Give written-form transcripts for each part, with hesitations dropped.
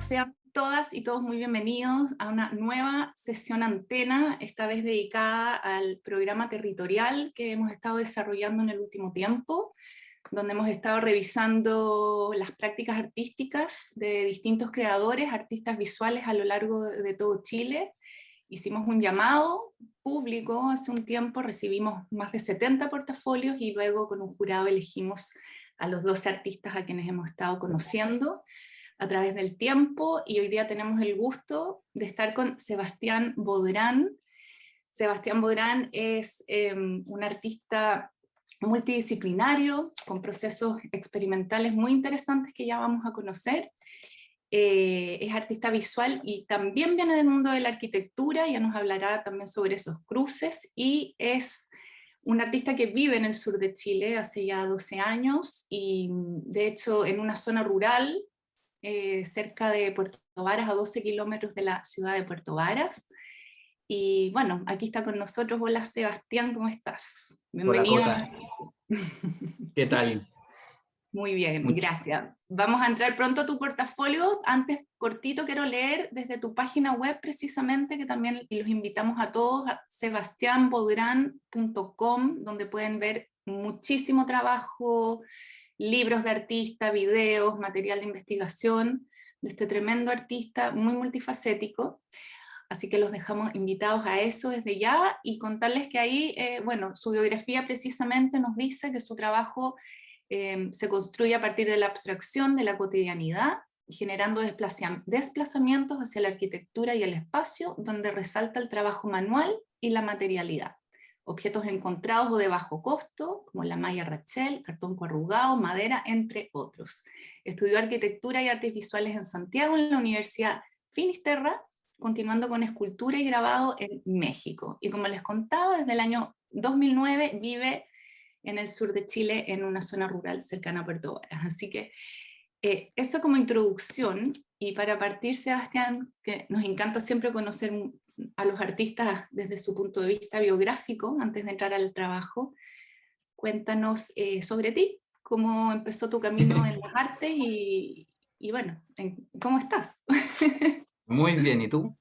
Sean todas y todos muy bienvenidos a una nueva sesión Antena, esta vez dedicada al programa territorial que hemos estado desarrollando en el último tiempo, donde hemos estado revisando las prácticas artísticas de distintos creadores, artistas visuales a lo largo de todo Chile. Hicimos un llamado público hace un tiempo, recibimos más de 70 portafolios y luego con un jurado elegimos a los 12 artistas a quienes hemos estado conociendo a través del tiempo, y hoy día tenemos el gusto de estar con Sebastián Bodrán. Sebastián Bodrán es un artista multidisciplinario, con procesos experimentales muy interesantes que ya vamos a conocer. Es artista visual y también viene del mundo de la arquitectura, ya nos hablará también sobre esos cruces, y es un artista que vive en el sur de Chile hace ya 12 años, y de hecho en una zona rural, cerca de Puerto Varas, a 12 kilómetros de la ciudad de Puerto Varas. Y bueno, aquí está con nosotros. Hola Sebastián, ¿cómo estás? Hola Bienvenido. Cota, ¿qué tal? Muy bien, Mucho. gracias. Vamos a entrar pronto a tu portafolio. Antes, cortito, quiero leer desde tu página web precisamente, que también los invitamos a todos, a sebastianbodran.com, donde pueden ver muchísimo trabajo, libros de artista, videos, material de investigación de este tremendo artista muy multifacético. Así que los dejamos invitados a eso desde ya, y contarles que ahí, bueno, su biografía precisamente nos dice que su trabajo se construye a partir de la abstracción de la cotidianidad, generando desplazamientos hacia la arquitectura y el espacio, donde resalta el trabajo manual y la materialidad. Objetos encontrados o de bajo costo, como la malla Rachel, cartón corrugado, madera, entre otros. Estudió arquitectura y artes visuales en Santiago, en la Universidad Finisterra, continuando con escultura y grabado en México. Y como les contaba, desde el año 2009 vive en el sur de Chile, en una zona rural cercana a Puerto Varas. Así que eso como introducción. Y para partir, Sebastián, que nos encanta siempre conocer a los artistas desde su punto de vista biográfico, antes de entrar al trabajo, cuéntanos sobre ti, cómo empezó tu camino en las artes y bueno, ¿cómo estás? Muy bien, ¿y tú?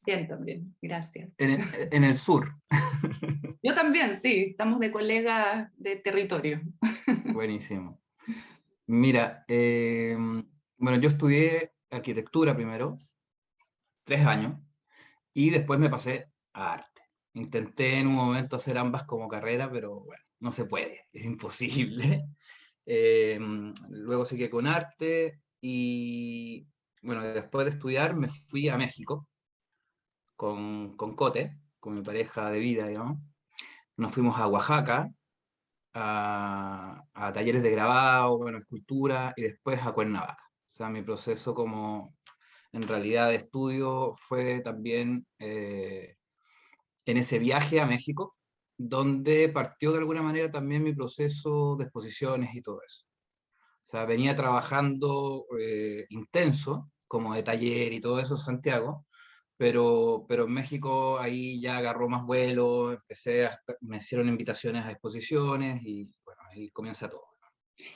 Bien, también, gracias. En el sur. Yo también, sí, estamos de colegas de territorio. Buenísimo. Mira, bueno, yo estudié arquitectura primero, 3 años, y después me pasé a arte. Intenté en un momento hacer ambas como carrera, pero bueno, no se puede, es imposible. Luego seguí con arte y, bueno, después de estudiar me fui a México con Cote, con mi pareja de vida, digamos. Nos fuimos a Oaxaca, a talleres de grabado, bueno, escultura, y después a Cuernavaca. O sea, mi proceso como en realidad de estudio fue también en ese viaje a México, donde partió de alguna manera también mi proceso de exposiciones y todo eso. O sea, venía trabajando intenso, como de taller y todo eso en Santiago, pero en México ahí ya agarró más vuelo, me hicieron invitaciones a exposiciones y bueno, ahí comienza todo.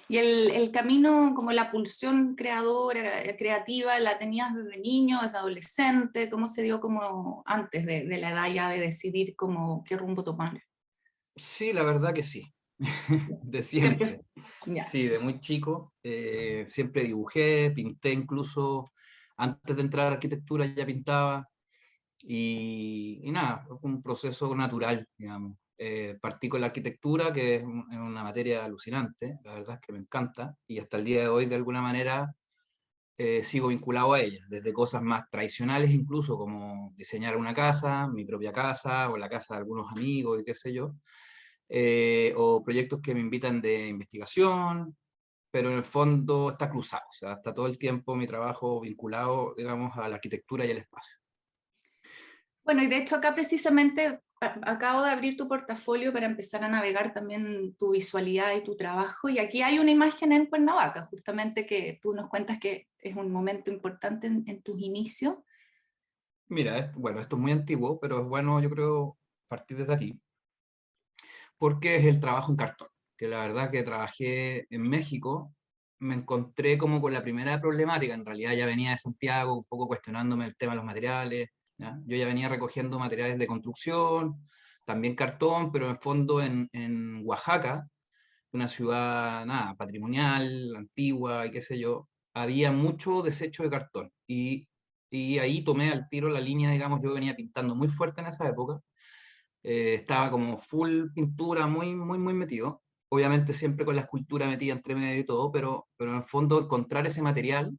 Y el camino, como la pulsión creadora, creativa, ¿la tenías desde niño, desde adolescente? ¿Cómo se dio como antes de la edad ya de decidir como qué rumbo tomar? Sí, la verdad que sí, de Siempre, siempre. ya. Sí, de muy chico, siempre dibujé, pinté incluso, antes de entrar a arquitectura ya pintaba, y nada, fue un proceso natural, digamos. Partí con la arquitectura, que es una materia alucinante, la verdad es que me encanta, y hasta el día de hoy de alguna manera sigo vinculado a ella, desde cosas más tradicionales incluso, como diseñar una casa, mi propia casa, o la casa de algunos amigos y qué sé yo, o proyectos que me invitan de investigación, pero en el fondo está cruzado, o sea, está todo el tiempo mi trabajo vinculado, digamos, a la arquitectura y el espacio. Bueno, y de hecho acá precisamente acabo de abrir tu portafolio para empezar a navegar también tu visualidad y tu trabajo, y aquí hay una imagen en Cuernavaca, justamente que tú nos cuentas que es un momento importante en tus inicios. Mira, bueno, esto es muy antiguo, pero es bueno, yo creo, partir desde aquí, porque es el trabajo en cartón, que la verdad que trabajé en México me encontré como con la primera problemática. En realidad ya venía de Santiago un poco cuestionándome el tema de los materiales, ¿ya? Yo ya venía recogiendo materiales de construcción, también cartón, pero en el fondo en Oaxaca, una ciudad nada, patrimonial, antigua y qué sé yo, había mucho desecho de cartón. Y ahí tomé al tiro la línea, digamos, yo venía pintando muy fuerte en esa época, estaba como full pintura, muy, muy, muy metido. Obviamente siempre con la escultura metida entre medio y todo, pero en el fondo encontrar ese material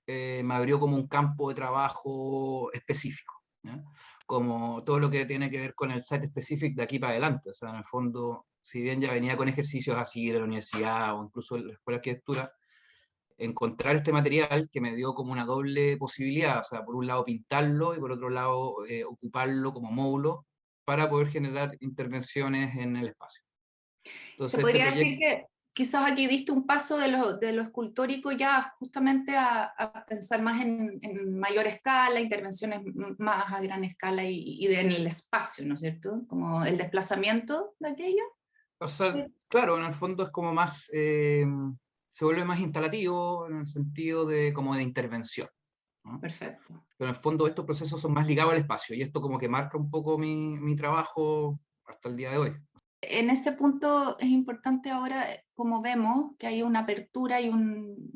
me abrió como un campo de trabajo específico, ¿ya? Como todo lo que tiene que ver con el site specific de aquí para adelante. O sea, en el fondo, si bien ya venía con ejercicios así de la universidad o incluso de la escuela de arquitectura, encontrar este material que me dio como una doble posibilidad, o sea, por un lado pintarlo y por otro lado ocuparlo como módulo para poder generar intervenciones en el espacio. Se Entonces, este podría decir proyecto, que quizás aquí diste un paso de lo escultórico ya justamente a pensar más en mayor escala, intervenciones más a gran escala en el espacio, ¿no es cierto? Como el desplazamiento de aquello. o sea, Sí. claro, en el fondo es como más, se vuelve más instalativo en el sentido de como de intervención, ¿no? Perfecto. Pero en el fondo estos procesos son más ligados al espacio y esto como que marca un poco mi trabajo hasta el día de hoy. En ese punto es importante ahora, como vemos, que hay una apertura y un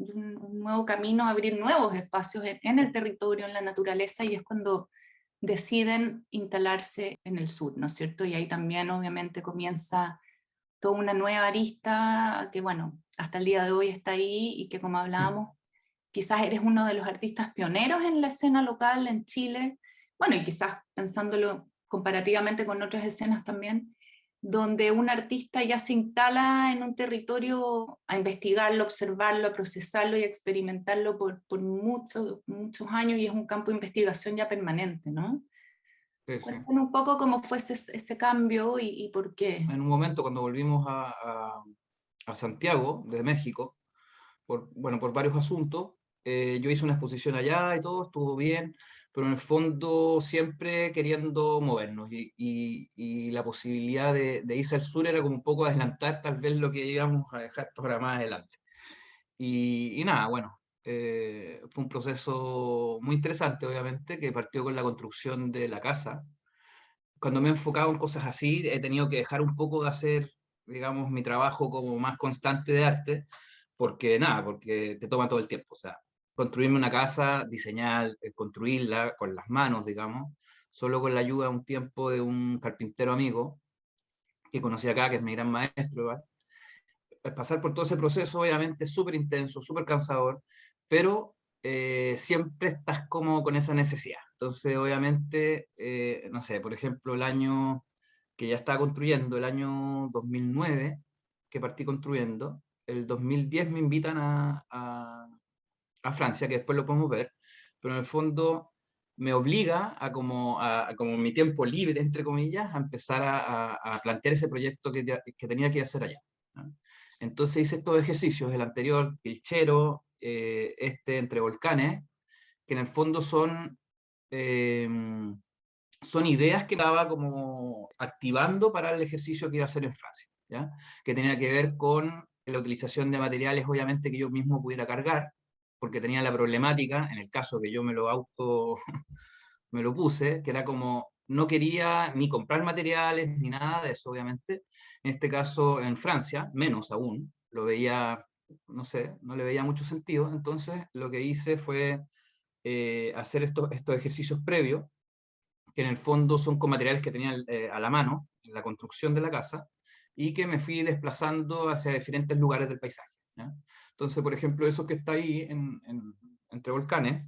nuevo camino a abrir nuevos espacios en el territorio, en la naturaleza, y es cuando deciden instalarse en el sur, ¿no es cierto? Y ahí también obviamente comienza toda una nueva arista que, bueno, hasta el día de hoy está ahí y que como hablábamos, quizás eres uno de los artistas pioneros en la escena local en Chile, bueno, y quizás pensándolo comparativamente con otras escenas también, donde un artista ya se instala en un territorio a investigarlo, observarlo, a procesarlo y a experimentarlo por muchos, muchos años y es un campo de investigación ya permanente, ¿no? Sí, sí. Cuéntanos un poco cómo fue ese cambio y por qué. En un momento cuando volvimos a Santiago de México, bueno, por varios asuntos. Yo hice una exposición allá y todo, estuvo bien, pero en el fondo siempre queriendo movernos y la posibilidad de irse al sur era como un poco adelantar tal vez lo que íbamos a dejar para más adelante. Y nada, bueno, fue un proceso muy interesante, obviamente, que partió con la construcción de la casa. Cuando me he enfocado en cosas así, he tenido que dejar un poco de hacer, digamos, mi trabajo como más constante de arte, porque nada, porque te toma todo el tiempo. O sea, construirme una casa, diseñar, construirla con las manos, digamos, solo con la ayuda un tiempo de un carpintero amigo que conocí acá, que es mi gran maestro, ¿verdad? Pasar por todo ese proceso, obviamente, es súper intenso, súper cansador, pero siempre estás como con esa necesidad. Entonces, obviamente, no sé, por ejemplo, el año que ya estaba construyendo, el año 2009, que partí construyendo, el 2010 me invitan a Francia, que después lo podemos ver, pero en el fondo me obliga a como mi tiempo libre, entre comillas, a empezar a plantear ese proyecto que tenía que hacer allá, ¿no? Entonces hice estos ejercicios, el anterior, Pilchero, este entre volcanes, que en el fondo eh, son ideas que estaba como activando para el ejercicio que iba a hacer en Francia, ¿ya? Que tenía que ver con la utilización de materiales, obviamente, que yo mismo pudiera cargar, porque tenía la problemática, en el caso que yo me lo puse, que era como no quería ni comprar materiales ni nada de eso, obviamente. En este caso, en Francia, menos aún, lo veía, no sé, no le veía mucho sentido. Entonces, lo que hice fue hacer estos ejercicios previos, que en el fondo son con materiales que tenía a la mano en la construcción de la casa y que me fui desplazando hacia diferentes lugares del paisaje, ¿ya? Entonces, por ejemplo, eso que está ahí entre volcanes,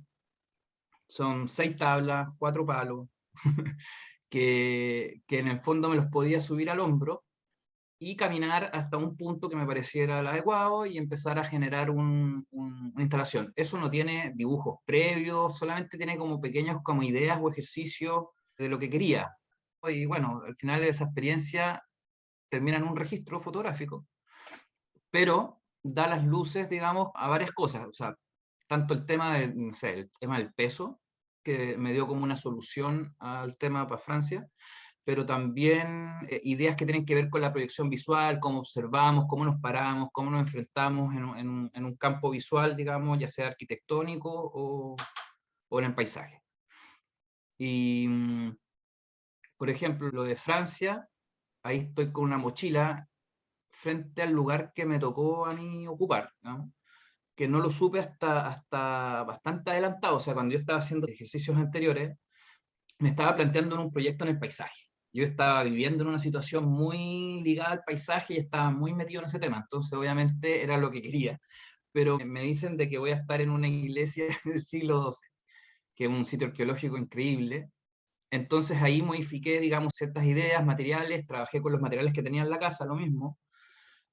son 6 tablas, 4 palos, que en el fondo me los podía subir al hombro y caminar hasta un punto que me pareciera el adecuado y empezar a generar una instalación. Eso no tiene dibujos previos, solamente tiene como pequeños como ideas o ejercicios de lo que quería. Y bueno, al final esa experiencia termina en un registro fotográfico, pero da las luces, digamos, a varias cosas. O sea, tanto el tema del, no sé, el tema del peso, que me dio como una solución al tema para Francia, pero también ideas que tienen que ver con la proyección visual, cómo observamos, cómo nos paramos, cómo nos enfrentamos en un campo visual, digamos, ya sea arquitectónico o en el paisaje. Y, por ejemplo, lo de Francia, ahí estoy con una mochila frente al lugar que me tocó a mí ocupar, ¿no? Que no lo supe hasta bastante adelantado, o sea, cuando yo estaba haciendo ejercicios anteriores, me estaba planteando en un proyecto en el paisaje. Yo estaba viviendo en una situación muy ligada al paisaje y estaba muy metido en ese tema, entonces obviamente era lo que quería, pero me dicen de que voy a estar en una iglesia del siglo XII, que es un sitio arqueológico increíble. Entonces ahí modifiqué, digamos, ciertas ideas, materiales, trabajé con los materiales que tenía en la casa, lo mismo.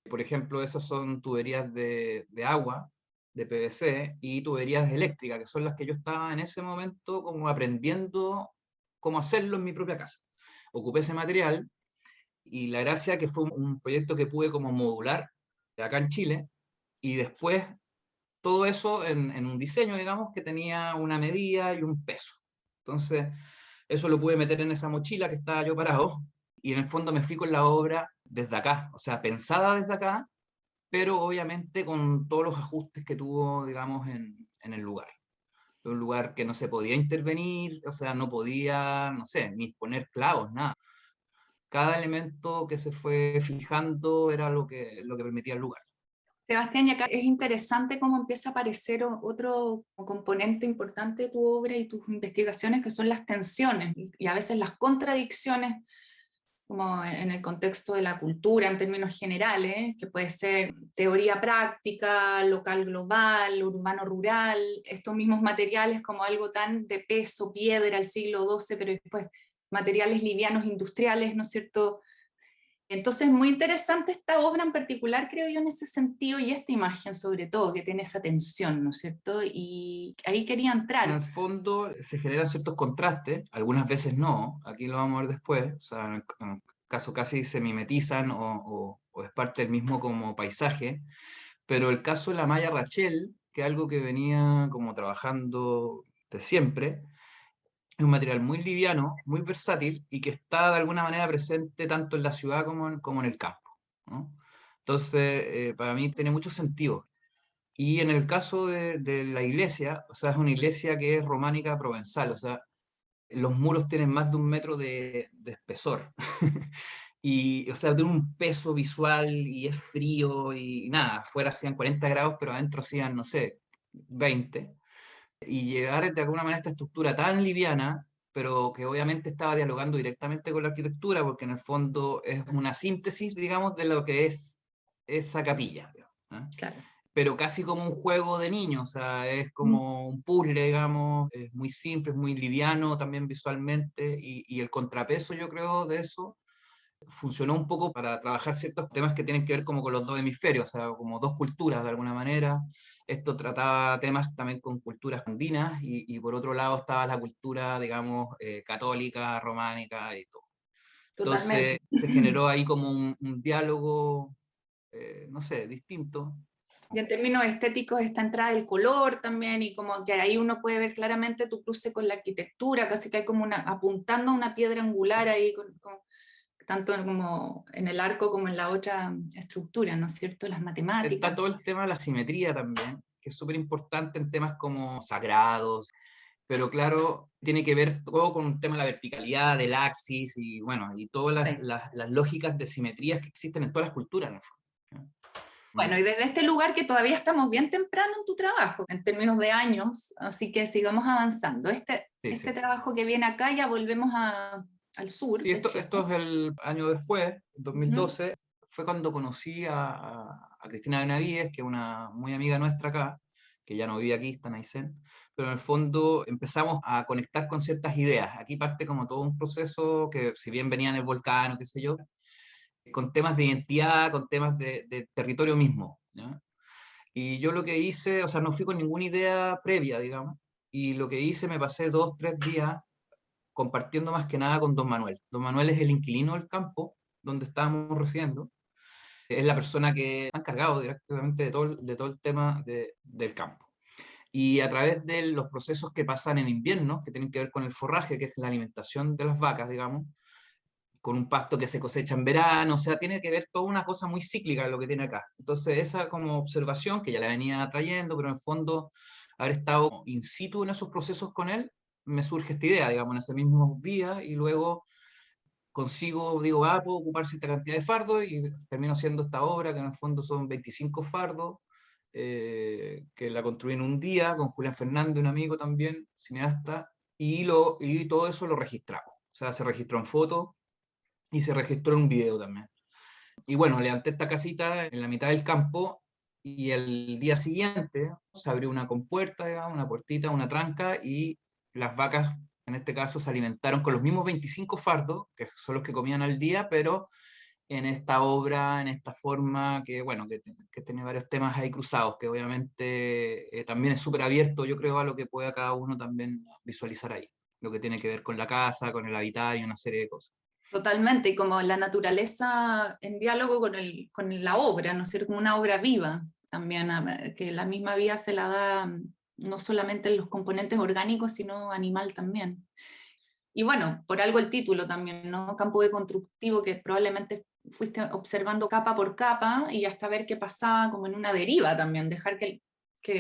Por ejemplo, esas son tuberías de agua, de PVC, y tuberías eléctricas, que son las que yo estaba en ese momento como aprendiendo cómo hacerlo en mi propia casa. Ocupé ese material y la gracia que fue un proyecto que pude como modular de acá en Chile, y después todo eso en un diseño, digamos, que tenía una medida y un peso. Entonces, eso lo pude meter en esa mochila que estaba yo parado, y en el fondo me fui con la obra desde acá, o sea, pensada desde acá, pero obviamente con todos los ajustes que tuvo, digamos, en el lugar. Un lugar que no se podía intervenir, o sea, no podía, no sé, ni poner clavos, nada. Cada elemento que se fue fijando era lo que permitía el lugar. Sebastián, y acá es interesante cómo empieza a aparecer otro componente importante de tu obra y tus investigaciones, que son las tensiones y a veces las contradicciones, como en el contexto de la cultura en términos generales, que puede ser teoría práctica, local global, urbano rural, estos mismos materiales como algo tan de peso, piedra, al siglo XII, pero después materiales livianos industriales, ¿no es cierto? Entonces, muy interesante esta obra en particular, creo yo, en ese sentido, y esta imagen sobre todo, que tiene esa tensión, ¿no es cierto? Y ahí quería En entrar. el fondo se generan ciertos contrastes, algunas veces no, aquí lo vamos a ver después, o sea, en el caso casi se mimetizan o es parte del mismo como paisaje, pero el caso de la malla Rachel, que es algo que venía como trabajando de siempre, es un material muy liviano, muy versátil y que está de alguna manera presente tanto en la ciudad como en el campo, ¿no? Entonces, para mí tiene mucho sentido. Y en el caso de la iglesia, o sea, es una iglesia que es románica provenzal, o sea, los muros tienen más de 1 metro de espesor. Y, o sea, tiene un peso visual y es frío y nada, afuera hacían 40 grados, pero adentro hacían, no sé, 20. Y llegar de alguna manera a esta estructura tan liviana, pero que obviamente estaba dialogando directamente con la arquitectura, porque en el fondo es una síntesis, digamos, de lo que es esa capilla, digamos, ¿ah? Claro. Pero casi como un juego de niños, o sea, es Mm. como un puzzle, digamos, es muy simple, es muy liviano también visualmente, y el contrapeso, yo creo, de eso funcionó un poco para trabajar ciertos temas que tienen que ver como con los dos hemisferios, o sea, como dos culturas de alguna manera. Esto trataba temas también con culturas andinas y por otro lado estaba la cultura, digamos, católica, románica y todo. Totalmente. Entonces se generó ahí como un diálogo, no sé, distinto. Y en términos estéticos, esta entrada del color también, y como que ahí uno puede ver claramente tu cruce con la arquitectura, casi que hay como una, apuntando a una piedra angular ahí, tanto como en el arco como en la otra estructura, ¿no es cierto? Las Está matemáticas. todo el tema de la simetría también, que es súper importante en temas como sagrados, pero claro, tiene que ver todo con un tema de la verticalidad, del axis y bueno, y todas Sí. las lógicas de simetrías que existen en todas las culturas, en el fondo, ¿no? Bueno, y desde este lugar que todavía estamos bien temprano en tu trabajo, en términos de años, así que sigamos avanzando. Sí, Este sí. trabajo que viene acá, ya volvemos al sur Sí, de esto, Chile. esto es el año después, Ujú. 2012, fue cuando conocí a Cristina Benavides, que es una muy amiga nuestra acá, que ya no vive aquí, está en Aysén, pero en el fondo empezamos a conectar con ciertas ideas. Aquí parte como todo un proceso que, si bien venía en el volcán o qué sé yo, con temas de identidad, con temas de territorio mismo, ¿ya? Y yo lo que hice, o sea, no fui con ninguna idea previa, digamos, y lo que hice, me pasé 2, 3 días compartiendo más que nada con Don Manuel. Don Manuel es el inquilino del campo donde estábamos residiendo, es la persona que está encargado directamente de todo el tema del campo. Y a través de los procesos que pasan en invierno, que tienen que ver con el forraje, que es la alimentación de las vacas, digamos, con un pasto que se cosecha en verano, o sea, tiene que ver toda una cosa muy cíclica lo que tiene acá. Entonces, esa como observación que ya la venía trayendo, pero en el fondo, haber estado in situ en esos procesos con él, me surge esta idea, digamos, en ese mismo día, y luego consigo, digo, puedo ocupar cierta cantidad de fardos, y termino haciendo esta obra, que en el fondo son 25 fardos, que la construí en un día, con Julián Fernández, un amigo también, cineasta, y todo eso lo registramos. O sea, se registró en foto, y se registró en un video también. Y bueno, levanté esta casita en la mitad del campo y el día siguiente se abrió una compuerta, digamos, una puertita, una tranca y las vacas, en este caso, se alimentaron con los mismos 25 fardos, que son los que comían al día, pero en esta obra, en esta forma, que bueno, que tiene varios temas ahí cruzados, que obviamente también es súper abierto, yo creo, a lo que pueda cada uno también visualizar ahí, lo que tiene que ver con la casa, con el habitar y una serie de cosas. Totalmente, y como la naturaleza en diálogo con la obra, ¿no es cierto? Como una obra viva también, que la misma vida se la da no solamente en los componentes orgánicos, sino animal también. Y bueno, por algo el título también, ¿no? Campo de constructivo, que probablemente fuiste observando capa por capa y hasta ver qué pasaba como en una deriva también, dejar que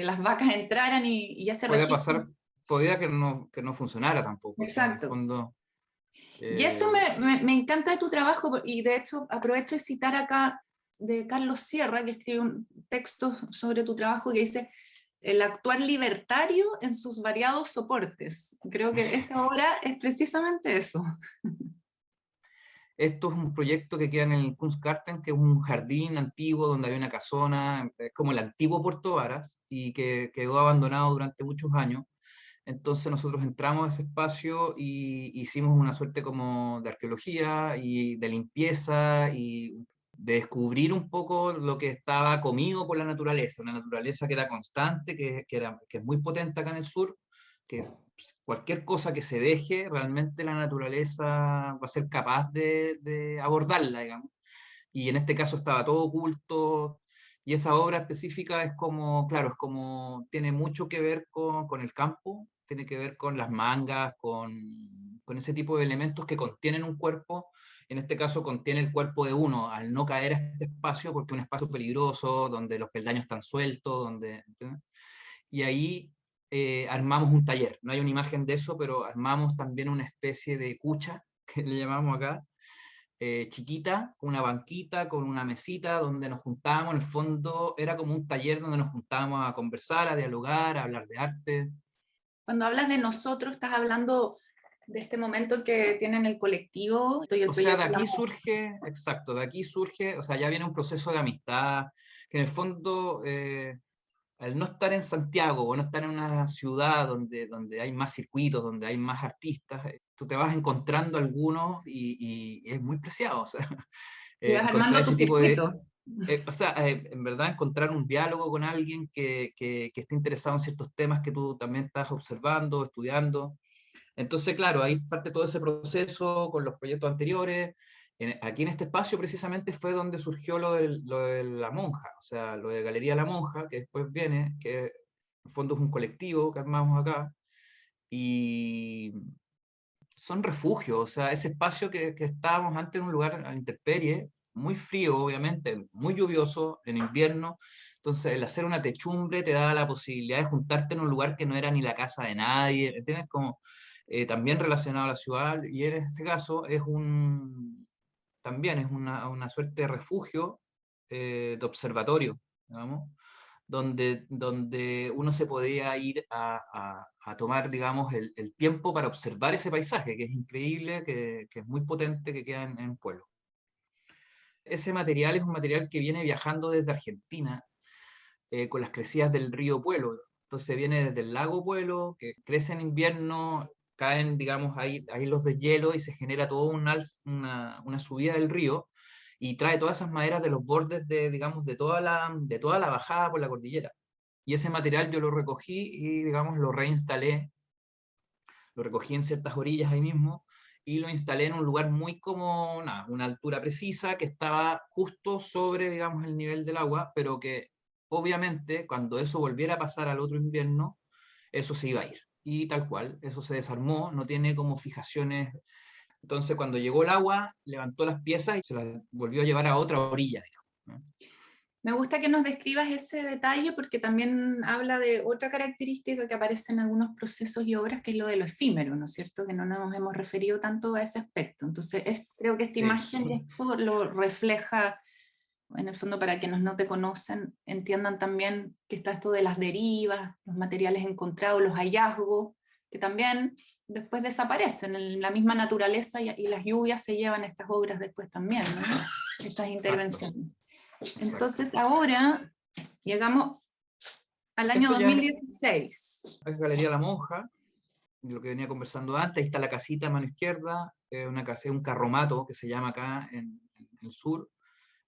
las vacas entraran y ya se Podía registran. pasar, podía que no funcionara tampoco, o sea, en el Exacto. fondo, Y eso eh, me encanta de tu trabajo, y de hecho aprovecho de citar acá de Carlos Sierra, que escribe un texto sobre tu trabajo que dice: el actuar libertario en sus variados soportes. Creo que esta obra es precisamente eso. esto es un proyecto que queda en el Kunstgarten, que es un jardín antiguo donde había una casona, es como el antiguo Puerto Varas, y que quedó abandonado durante muchos años. Entonces nosotros entramos a ese espacio y hicimos una suerte como de arqueología y de limpieza y de descubrir un poco lo que estaba comido por la naturaleza, una naturaleza que era constante, que es muy potente acá en el sur, que cualquier cosa que se deje, realmente la naturaleza va a ser capaz de abordarla, digamos. Y en este caso estaba todo oculto, y esa obra específica es como, claro, es como, tiene mucho que ver con el campo, tiene que ver con las mangas, con ese tipo de elementos que contienen un cuerpo. En este caso contiene el cuerpo de uno, al no caer a este espacio, porque es un espacio peligroso, donde los peldaños están sueltos, donde, ¿entiendes? Y ahí armamos un taller. No hay una imagen de eso, pero armamos también una especie de cucha, que le llamamos acá, chiquita, con una banquita, con una mesita, donde nos juntábamos. En el fondo era como un taller donde nos juntábamos a conversar, a dialogar, a hablar de arte. Cuando hablas de nosotros, estás hablando de este momento que tienen el colectivo y el O sea, de proyecto La aquí Monja. surge, exacto, de aquí surge, o sea, ya viene un proceso de amistad, que en el fondo, al no estar en Santiago o no estar en una ciudad donde hay más circuitos, donde hay más artistas, tú te vas encontrando algunos y es muy preciado, o sea, Y vas encontrar armando tu ese tipo de, circuito. o sea, en verdad encontrar un diálogo con alguien que esté interesado en ciertos temas que tú también estás observando, estudiando. Entonces, claro, ahí parte todo ese proceso con los proyectos anteriores. Aquí en este espacio precisamente fue donde surgió lo de La Monja, o sea, lo de Galería La Monja, que después viene, que en el fondo es un colectivo que armamos acá, y son refugios, o sea, ese espacio que estábamos antes en un lugar a la intemperie, muy frío, obviamente, muy lluvioso en invierno. Entonces, el hacer una techumbre te da la posibilidad de juntarte en un lugar que no era ni la casa de nadie, ¿entiendes? Como también relacionado a la ciudad, y en este caso también es una suerte de refugio, de observatorio, digamos, donde uno se podía ir a tomar, digamos, el tiempo para observar ese paisaje, que es increíble, que es muy potente, que queda en Pueblo. Ese material es un material que viene viajando desde Argentina, con las crecidas del río Pueblo. Entonces viene desde el lago Pueblo, que crece en invierno, caen, digamos, ahí los deshielos y se genera toda una subida del río, y trae todas esas maderas de los bordes de, digamos, de toda la bajada por la cordillera. Y ese material yo lo recogí y, digamos, lo reinstalé, lo recogí en ciertas orillas ahí mismo, y lo instalé en un lugar muy como, nada, una altura precisa que estaba justo sobre, digamos, el nivel del agua, pero que obviamente cuando eso volviera a pasar al otro invierno, eso se iba a ir. Y tal cual, eso se desarmó, no tiene como fijaciones, Entonces, cuando llegó el agua, levantó las piezas y se las volvió a llevar a otra orilla, digamos, ¿no? Me gusta que nos describas ese detalle porque también habla de otra característica que aparece en algunos procesos y obras, que es lo de lo efímero, ¿no es cierto? Que no nos hemos referido tanto a ese aspecto. Entonces, creo que esta Sí, imagen y esto lo refleja, en el fondo, para quienes no te conocen, entiendan también que está esto de las derivas, los materiales encontrados, los hallazgos, que también después desaparecen en la misma naturaleza y las lluvias se llevan estas obras después también, ¿no? Estas exacto, intervenciones. exacto. Entonces ahora llegamos al año Esto ya 2016. es Galería La Monja, de lo que venía conversando antes. Ahí está la casita a mano izquierda, una casa, un carromato que se llama acá en el sur,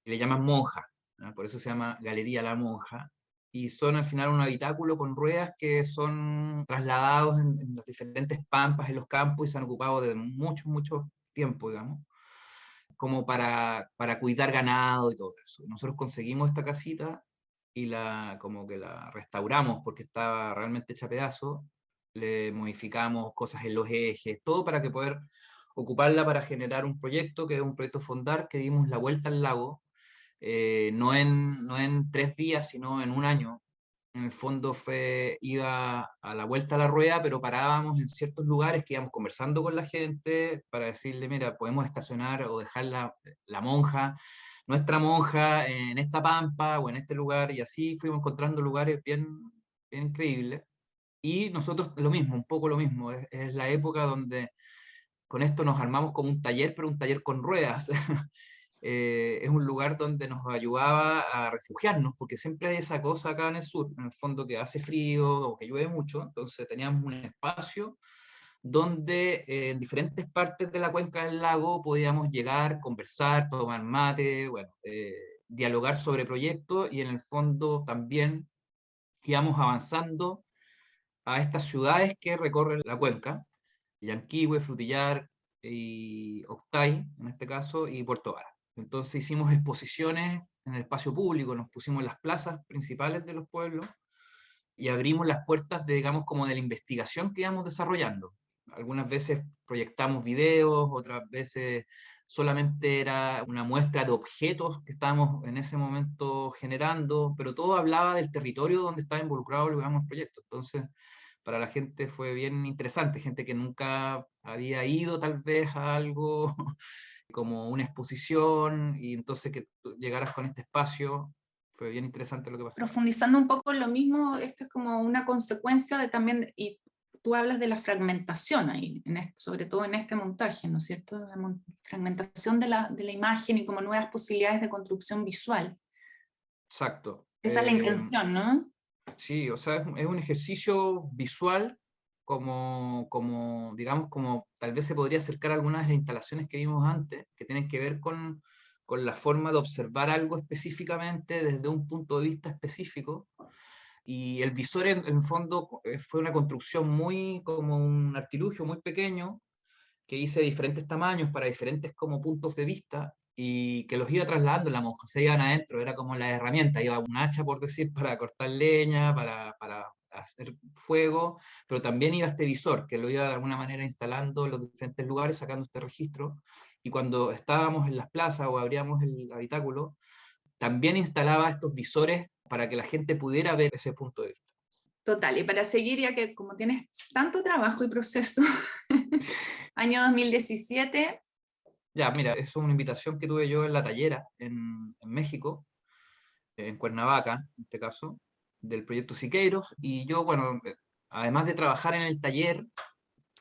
y le llaman monja, ¿no? Por eso se llama Galería La Monja. Y son al final un habitáculo con ruedas que son trasladados en las diferentes pampas, en los campos, y se han ocupado de mucho, mucho tiempo, digamos, como para cuidar ganado y todo eso. Nosotros conseguimos esta casita y como que la restauramos porque estaba realmente hecha pedazo, le modificamos cosas en los ejes, todo para que poder ocuparla para generar un proyecto, que es un proyecto Fondar, que dimos la vuelta al lago, no en 3 días, sino en un año. En el fondo iba a la vuelta a la rueda, pero parábamos en ciertos lugares que íbamos conversando con la gente para decirle, mira, podemos estacionar o dejar la monja, nuestra monja, en esta pampa o en este lugar, y así fuimos encontrando lugares bien, bien increíbles. Y nosotros lo mismo, un poco lo mismo, es la época donde con esto nos armamos como un taller, pero un taller con ruedas. Es un lugar donde nos ayudaba a refugiarnos, porque siempre hay esa cosa acá en el sur, en el fondo, que hace frío o que llueve mucho. Entonces teníamos un espacio donde en diferentes partes de la cuenca del lago podíamos llegar, conversar, tomar mate, bueno, dialogar sobre proyectos, y en el fondo también íbamos avanzando a estas ciudades que recorren la cuenca: Yanquihue, Frutillar y Octay, en este caso, y Puerto Vara. Entonces hicimos exposiciones en el espacio público, nos pusimos en las plazas principales de los pueblos y abrimos las puertas, digamos, como de la investigación que íbamos desarrollando. Algunas veces proyectamos videos, otras veces solamente era una muestra de objetos que estábamos en ese momento generando, pero todo hablaba del territorio donde estaba involucrado el proyecto. Entonces, para la gente fue bien interesante, gente que nunca había ido tal vez a algo como una exposición, y entonces que tú llegaras con este espacio, fue bien interesante lo que pasó. Profundizando un poco en lo mismo, esto es como una consecuencia de también, y tú hablas de la fragmentación ahí, sobre todo en este montaje, ¿no es cierto? La fragmentación de la imagen y como nuevas posibilidades de construcción visual. Exacto. Esa es la intención, ¿no? Sí, o sea, es un ejercicio visual como, digamos, como tal vez se podría acercar a algunas de las instalaciones que vimos antes, que tienen que ver con la forma de observar algo específicamente desde un punto de vista específico. Y el visor, en el fondo, fue una construcción muy como un artilugio muy pequeño que hice de diferentes tamaños para diferentes como puntos de vista, y que los iba trasladando en la monja, se iban adentro, era como la herramienta, iba un hacha, por decir, para cortar leña, para hacer fuego, pero también iba este visor, que lo iba de alguna manera instalando en los diferentes lugares, sacando este registro, y cuando estábamos en las plazas o abríamos el habitáculo, también instalaba estos visores para que la gente pudiera ver ese punto de vista. Total, y para seguir, ya que como tienes tanto trabajo y proceso, año 2017, Ya, mira, eso es una invitación que tuve yo en La Tallera, en México, en Cuernavaca, en este caso, del proyecto Siqueiros, y yo, bueno, además de trabajar en el taller,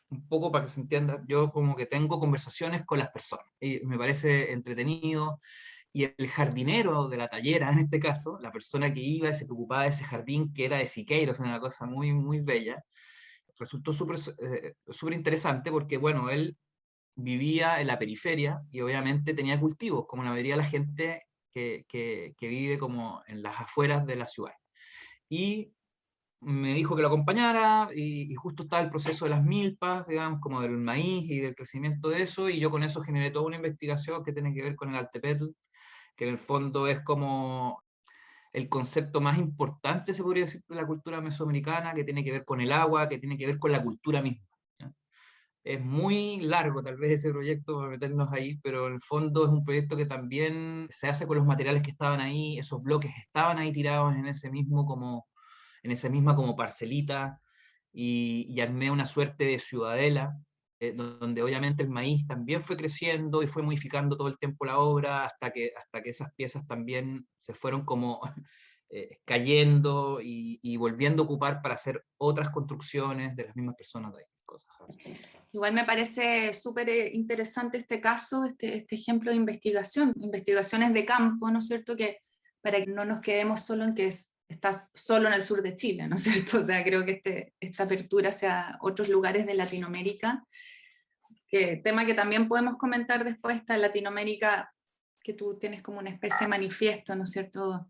un poco para que se entienda, yo como que tengo conversaciones con las personas, y me parece entretenido, y el jardinero de la tallera, en este caso, la persona que iba y se preocupaba de ese jardín que era de Siqueiros, una cosa muy, muy bella, resultó súper interesante porque, bueno, él vivía en la periferia y obviamente tenía cultivos, como la mayoría de la gente que vive como en las afueras de la ciudad. Y me dijo que lo acompañara, y justo estaba el proceso de las milpas, digamos, como del maíz y del crecimiento de eso, y yo con eso generé toda una investigación que tiene que ver con el altepetl, que en el fondo es como el concepto más importante, se podría decir, de la cultura mesoamericana, que tiene que ver con el agua, que tiene que ver con la cultura misma, ¿ya? Es muy largo tal vez ese proyecto para meternos ahí, pero en el fondo es un proyecto que también se hace con los materiales que estaban ahí, esos bloques estaban ahí tirados en ese mismo como, en esa misma como parcelita, y armé una suerte de ciudadela, donde obviamente el maíz también fue creciendo y fue modificando todo el tiempo la obra hasta que esas piezas también se fueron como cayendo y volviendo a ocupar para hacer otras construcciones de las mismas personas de ahí, cosas así. Igual me parece súper interesante este caso, este ejemplo de investigación, investigaciones de campo, ¿no es cierto? Que para que no nos quedemos solo en que estás solo en el sur de Chile, ¿no es cierto? O sea, creo que esta apertura hacia otros lugares de Latinoamérica, que tema que también podemos comentar después, está en Latinoamérica, que tú tienes como una especie de manifiesto, ¿no es cierto?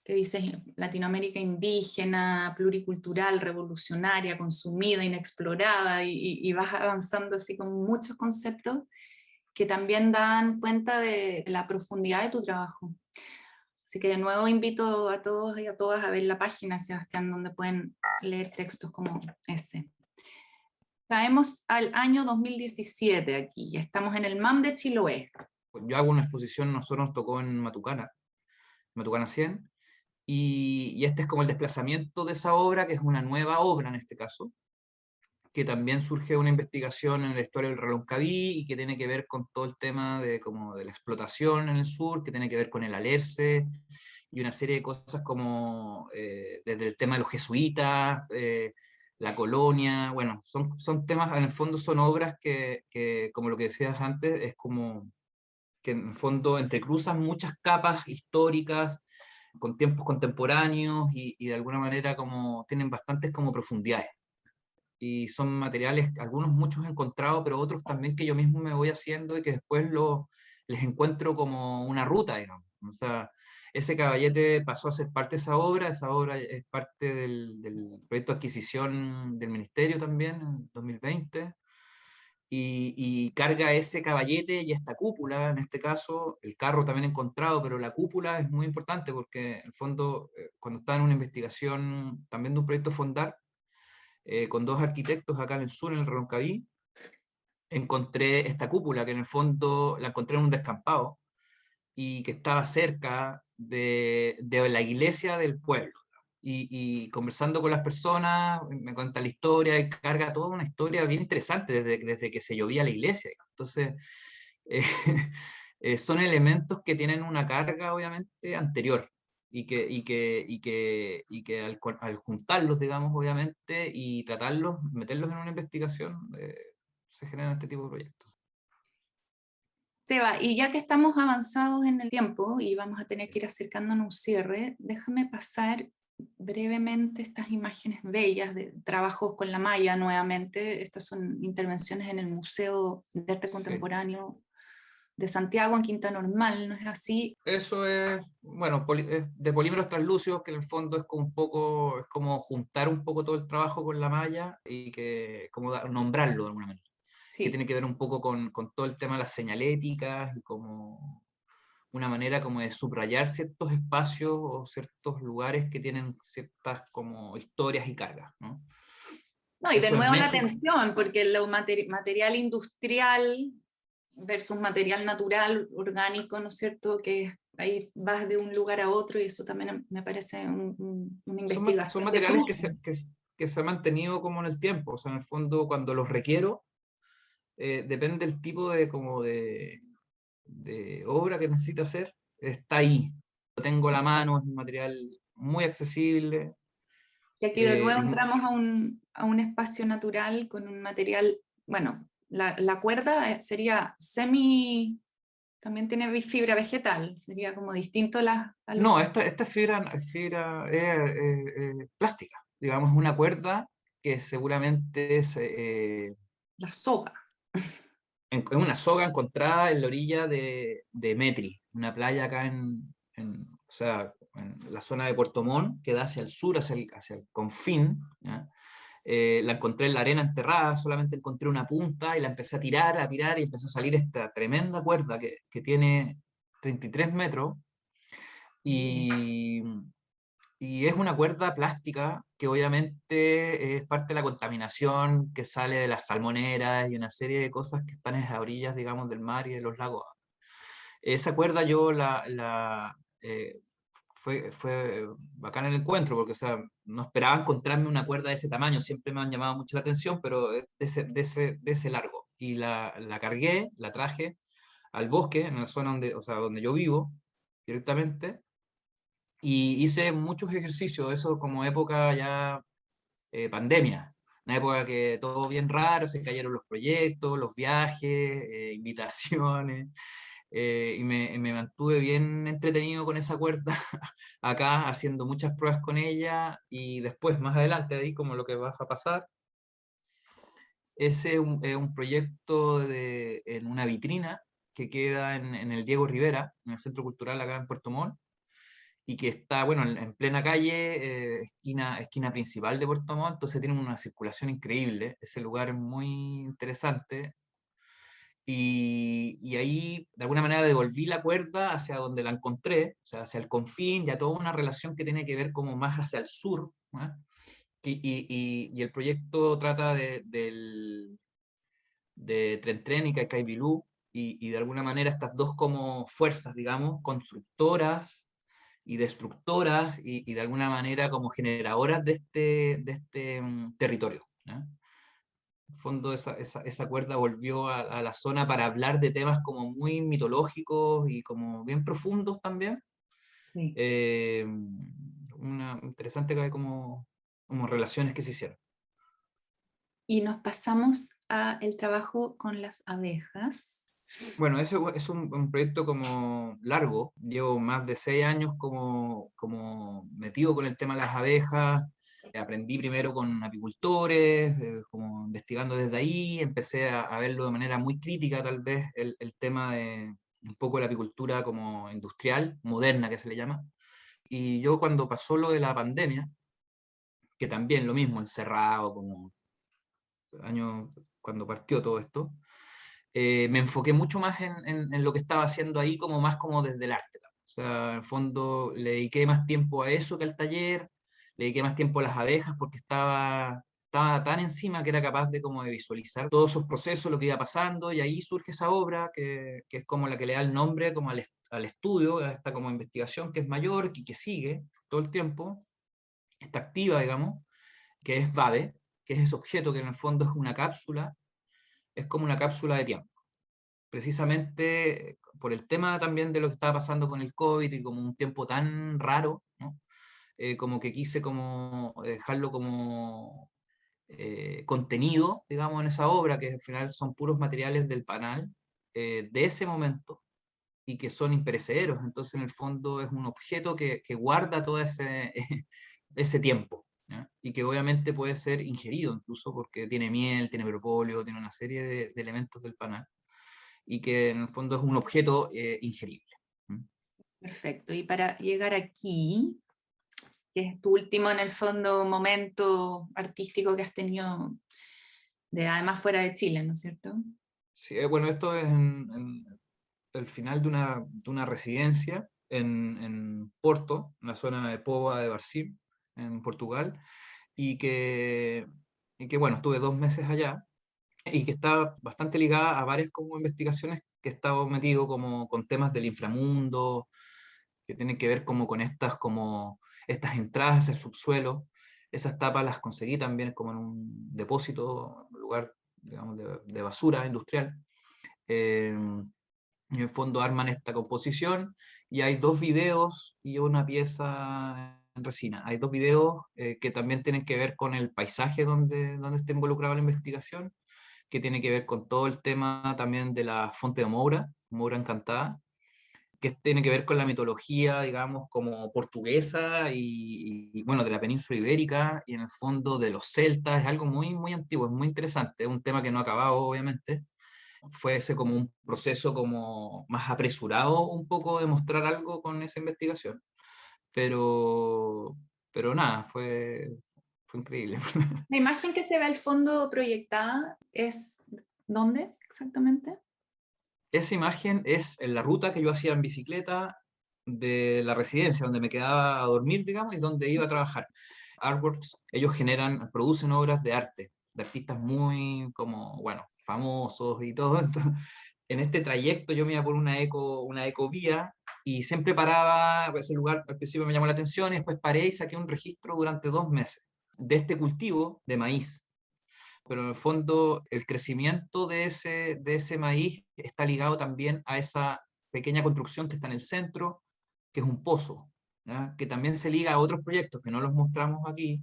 Que dices Latinoamérica indígena, pluricultural, revolucionaria, consumida, inexplorada, y vas avanzando así con muchos conceptos que también dan cuenta de la profundidad de tu trabajo. Así que de nuevo invito a todos y a todas a ver la página, Sebastián, donde pueden leer textos como ese. Caemos al año 2017 aquí, ya estamos en el MAM de Chiloé. Yo hago una exposición, nosotros nos tocó en Matucana, Matucana 100, y este es como el desplazamiento de esa obra, que es una nueva obra en este caso, que también surge de una investigación en la historia del Reloncaví y que tiene que ver con todo el tema de, como de la explotación en el sur, que tiene que ver con el Alerce y una serie de cosas como desde el tema de los jesuitas, la colonia, bueno, son temas, en el fondo son obras que, como lo que decías antes, es como que en el fondo entrecruzan muchas capas históricas con tiempos contemporáneos y de alguna manera como tienen bastantes como profundidades. Y son materiales, algunos muchos encontrados, pero otros también que yo mismo me voy haciendo y que después les encuentro como una ruta, digamos. O sea, ese caballete pasó a ser parte de esa obra es parte del proyecto de adquisición del Ministerio también, en 2020, y carga ese caballete y esta cúpula, en este caso, el carro también encontrado, pero la cúpula es muy importante porque, en el fondo, cuando estaba en una investigación también de un proyecto Fondar, con dos arquitectos acá en el sur, en el Roncaví, encontré esta cúpula que en el fondo la encontré en un descampado y que estaba cerca de la iglesia del pueblo. Y conversando con las personas, me cuenta la historia y carga toda una historia bien interesante desde que se llovía la iglesia. Entonces, eh, son elementos que tienen una carga obviamente anterior y que al juntarlos, digamos, obviamente, y tratarlos, meterlos en una investigación, se generan este tipo de proyectos. Seba, y ya que estamos avanzados en el tiempo y vamos a tener que ir acercándonos a un cierre, déjame pasar brevemente estas imágenes bellas de trabajos con la malla nuevamente. Estas son intervenciones en el Museo de Arte Sí. Contemporáneo de Santiago, en Quinta Normal, ¿no es así? Eso es, bueno, es de polímeros translúcidos, que en el fondo es como un poco, es como juntar un poco todo el trabajo con la malla y que, como nombrarlo de alguna manera, que Sí. tiene que ver un poco con todo el tema de las señaléticas y como una manera como de subrayar ciertos espacios o ciertos lugares que tienen ciertas como historias y cargas, ¿no? No, y de Eso es nuevo la México. atención, porque lo material industrial versus material natural, orgánico, ¿no es cierto? Que ahí vas de un lugar a otro y eso también me parece una Son investigación de materiales cruce. que se han mantenido como en el tiempo, o sea, en el fondo cuando los requiero, depende del tipo de, como de obra que necesita hacer, está ahí. Lo tengo a la mano, es un material muy accesible. Y aquí de eh, nuevo entramos a un espacio natural con un material, bueno, la cuerda sería también tiene fibra vegetal, sería como distinto a los, no, esta fibra plástica, digamos, una cuerda que seguramente es la soga. es una soga encontrada en la orilla de Metri, una playa acá o sea, en la zona de Puerto Montt, que da hacia el sur, hacia el confín, ¿ya? La encontré en la arena enterrada, solamente encontré una punta y la empecé a tirar y empezó a salir esta tremenda cuerda que tiene 33 metros y, y es una cuerda plástica que obviamente es parte de la contaminación que sale de las salmoneras y una serie de cosas que están en las orillas, digamos, del mar y de los lagos. Esa cuerda yo fue bacán el encuentro, porque o sea, no esperaba encontrarme una cuerda de ese tamaño, siempre me han llamado mucho la atención, pero es de ese largo. Y la cargué, la traje al bosque, en la zona donde, o sea, donde yo vivo directamente, y hice muchos ejercicios, eso como época ya pandemia, una época que todo bien raro, se cayeron los proyectos, los viajes, invitaciones, me mantuve bien entretenido con esa cuerda acá, haciendo muchas pruebas con ella, y después, más adelante, ahí como lo que va a pasar, ese es un proyecto en una vitrina que queda en el Diego Rivera, en el Centro Cultural acá en Puerto Montt, y que está, bueno, en plena calle, esquina principal de Puerto Montt, entonces tiene una circulación increíble, ese lugar es muy interesante, y ahí de alguna manera devolví la cuerda hacia donde la encontré, o sea, hacia el confín, ya toda una relación que tiene que ver como más hacia el sur, ¿no? Y el proyecto trata de Tren Tren y Caicaibilú, y de alguna manera estas dos como fuerzas, digamos, constructoras y destructoras y de alguna manera como generadoras de este territorio, ¿no? En el fondo esa cuerda volvió a la zona para hablar de temas como muy mitológicos y como bien profundos también. Sí. Eh, una interesante que hay como relaciones que se hicieron. Y nos pasamos a el trabajo con las abejas. Bueno, eso es un proyecto como largo. Llevo más de 6 años como metido con el tema de las abejas. Aprendí primero con apicultores, como investigando desde ahí. Empecé a verlo de manera muy crítica, tal vez, el tema de un poco la apicultura como industrial, moderna que se le llama. Y yo cuando pasó lo de la pandemia, que también lo mismo, encerrado, como año cuando partió todo esto, me enfoqué mucho más en lo que estaba haciendo ahí, como más como desde el arte. O sea, en el fondo le dediqué más tiempo a eso que al taller, le dediqué más tiempo a las abejas porque estaba tan encima que era capaz de como de visualizar todos esos procesos, lo que iba pasando, y ahí surge esa obra que es como la que le da el nombre como al estudio, a esta como investigación que es mayor y que sigue todo el tiempo, está activa, digamos, que es VADE, que es ese objeto que en el fondo es una cápsula, es como una cápsula de tiempo precisamente por el tema también de lo que estaba pasando con el COVID y como un tiempo tan raro, ¿no? Como que quise como dejarlo como contenido, digamos, en esa obra, que al final son puros materiales del panal de ese momento y que son imperecederos. Entonces, en el fondo, es un objeto que guarda todo ese tiempo. ¿Ya? Y que obviamente puede ser ingerido incluso porque tiene miel, tiene propóleo, tiene una serie de elementos del panal y que en el fondo es un objeto ingerible. ¿Mm? Perfecto. Y para llegar aquí, que es tu último, en el fondo, momento artístico que has tenido, además fuera de Chile, ¿no es cierto? Sí, bueno, esto es en el final de una residencia en Porto, en la zona de Póvoa de Varzim, en Portugal, y que bueno, estuve 2 meses allá, y que está bastante ligada a varias como investigaciones que he estado metido como con temas del inframundo, que tienen que ver como con estas entradas hacia el subsuelo. Esas tapas las conseguí también como en un depósito, un lugar, digamos, de basura industrial. Y en el fondo arman esta composición y hay 2 videos y una pieza en resina. Hay 2 videos que también tienen que ver con el paisaje donde está involucrada la investigación, que tiene que ver con todo el tema también de la Fonte de Moura, Moura Encantada, que tiene que ver con la mitología, digamos, como portuguesa bueno, de la península ibérica y en el fondo de los celtas. Es algo muy, muy antiguo, es muy interesante. Es un tema que no ha acabado, obviamente. Fue ese como un proceso como más apresurado un poco de mostrar algo con esa investigación. Pero, pero nada, fue increíble. La imagen que se ve al fondo proyectada es, ¿dónde exactamente? Esa imagen es en la ruta que yo hacía en bicicleta de la residencia, donde me quedaba a dormir, digamos, y donde iba a trabajar. Artworks, ellos producen obras de arte, de artistas muy, como, bueno, famosos y todo. Entonces, en este trayecto yo me iba por una ecovía y siempre paraba, ese lugar al principio me llamó la atención y después paré y saqué un registro durante 2 meses de este cultivo de maíz. Pero en el fondo el crecimiento de ese maíz está ligado también a esa pequeña construcción que está en el centro, que es un pozo, ¿ya? Que también se liga a otros proyectos que no los mostramos aquí,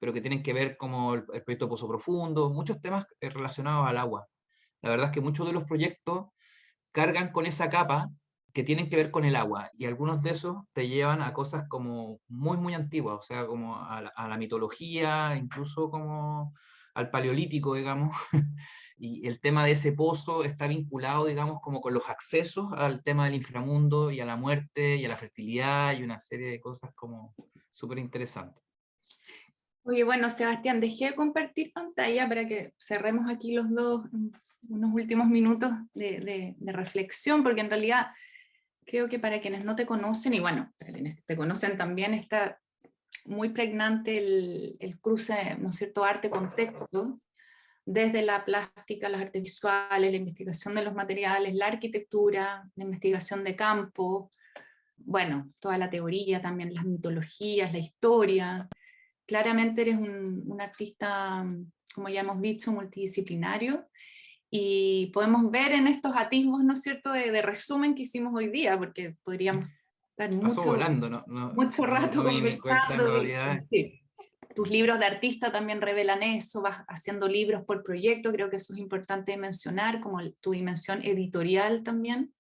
pero que tienen que ver como el proyecto Pozo Profundo, muchos temas relacionados al agua. La verdad es que muchos de los proyectos cargan con esa capa que tienen que ver con el agua, y algunos de esos te llevan a cosas como muy, muy antiguas, o sea, como a la mitología, incluso como al paleolítico, digamos, y el tema de ese pozo está vinculado, digamos, como con los accesos al tema del inframundo y a la muerte y a la fertilidad y una serie de cosas como súper interesantes. Oye, bueno, Sebastián, dejé de compartir pantalla para que cerremos aquí los dos unos últimos minutos de reflexión, porque en realidad creo que para quienes no te conocen, y bueno, para quienes te conocen también, está muy pregnante el cruce, ¿no es cierto?, arte-contexto, desde la plástica, las artes visuales, la investigación de los materiales, la arquitectura, la investigación de campo, bueno, toda la teoría también, las mitologías, la historia. Claramente eres un artista, como ya hemos dicho, multidisciplinario, y podemos ver en estos atisbos, ¿no es cierto?, de resumen que hicimos hoy día, porque podríamos estar Pasó mucho, volando, no, no, mucho no, rato no me di ni cuenta en conversando. realidad. Sí. Tus libros de artista también revelan eso, vas haciendo libros por proyecto, creo que eso es importante mencionar, como tu dimensión editorial también.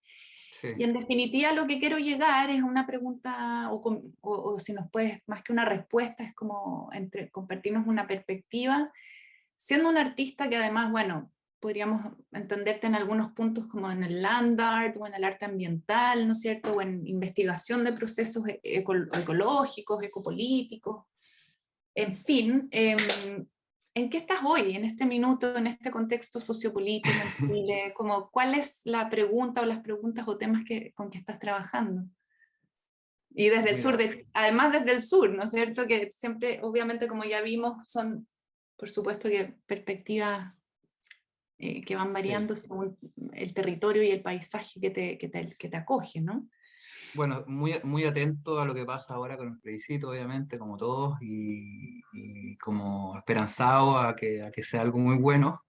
Sí. Y en definitiva lo que quiero llegar es una pregunta, o si nos puedes, más que una respuesta, es como compartirnos una perspectiva, siendo un artista que además, bueno, podríamos entenderte en algunos puntos como en el land art o en el arte ambiental, ¿no es cierto?, o en investigación de procesos ecológicos, ecopolíticos, en fin, ¿en qué estás hoy, en este minuto, en este contexto sociopolítico en Chile? Como, ¿cuál es la pregunta o las preguntas o temas con que estás trabajando? Y desde el sur, Mira, además desde el sur, ¿no es cierto? Que siempre, obviamente, como ya vimos, son, por supuesto, que perspectivas que van sí. variando según el territorio y el paisaje que te acoge, ¿no? Bueno, muy, muy atento a lo que pasa ahora con el plebiscito, obviamente, como todos, y como esperanzado a que sea algo muy bueno.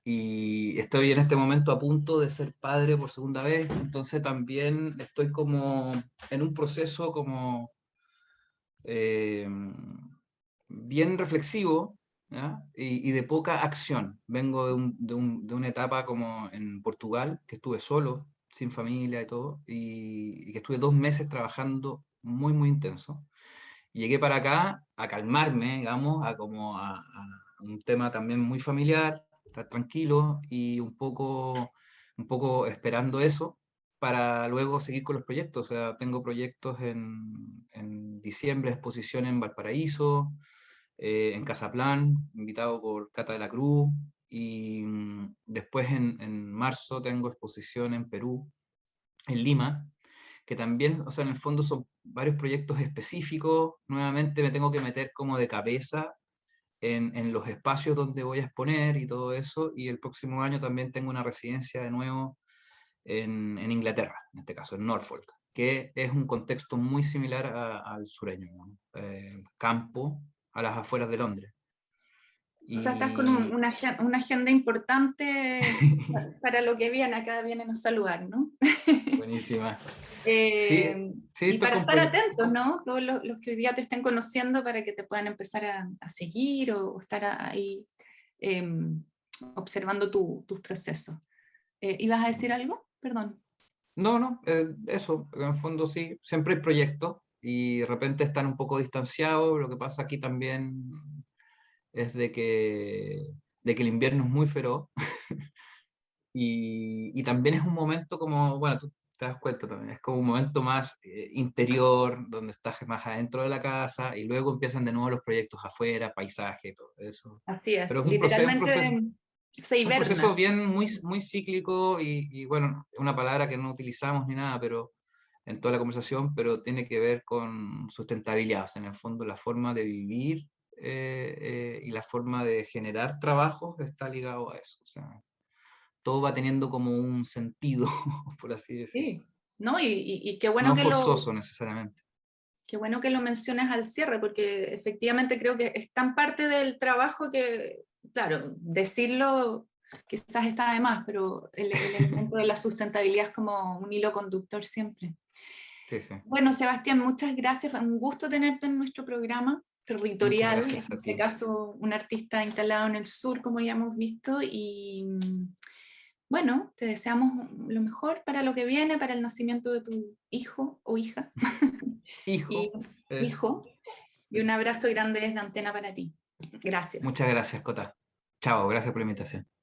Y estoy en este momento a punto de ser padre por segunda vez, entonces también estoy como en un proceso como eh, bien reflexivo, ¿ya? Y de poca acción. Vengo de una etapa como en Portugal, que estuve solo, sin familia y todo, y que estuve 2 meses trabajando muy, muy intenso. Y llegué para acá a calmarme, digamos, a un tema también muy familiar, estar tranquilo y un poco esperando eso para luego seguir con los proyectos. O sea, tengo proyectos en diciembre, exposición en Valparaíso, en Casaplan, invitado por Cata de la Cruz, y después en marzo tengo exposición en Perú, en Lima, que también, o sea, en el fondo son varios proyectos específicos. Nuevamente me tengo que meter como de cabeza en los espacios donde voy a exponer y todo eso, y el próximo año también tengo una residencia de nuevo en Inglaterra, en este caso en Norfolk, que es un contexto muy similar al sureño, ¿no? Campo a las afueras de Londres. O sea, estás con Y una agenda importante para lo que viene, acá vienen a saludar, ¿no? buenísima. Sí, Eh, sí, y estoy para estar atentos, ¿no? Todos los que hoy día te estén conociendo para que te puedan empezar a seguir o estar ahí eh, observando tus procesos. ¿Ibas a decir algo? Perdón. No, no, eso, en el fondo sí, siempre hay proyectos y de repente están un poco distanciados. Lo que pasa aquí también es de que el invierno es muy feroz y también es un momento como, bueno, tú te das cuenta también, es como un momento más interior, donde estás más adentro de la casa y luego empiezan de nuevo los proyectos afuera, paisaje y todo eso. Así Pero es, es un proceso, literalmente se un proceso hiberna. bien muy, muy cíclico y bueno, una palabra que no utilizamos ni nada, pero en toda la conversación, pero tiene que ver con sustentabilidad, o sea, en el fondo la forma de vivir y la forma de generar trabajos está ligado a eso, o sea, todo va teniendo como un sentido, por así decirlo. Sí, ¿no? Y No forzoso necesariamente. qué bueno que lo menciones al cierre, porque efectivamente creo que es tan parte del trabajo que, claro, decirlo quizás está de más, pero el elemento de la sustentabilidad es como un hilo conductor siempre. Sí, sí. Bueno, Sebastián, muchas gracias. Fue un gusto tenerte en nuestro programa Muchas territorial, en gracias a este ti. caso un artista instalado en el sur, como ya hemos visto, y bueno, te deseamos lo mejor para lo que viene, para el nacimiento de tu hijo o hija, y Hijo, hijo, y un abrazo grande desde Antena para ti. muchas Gracias. gracias, Cota. Chao, gracias por la invitación.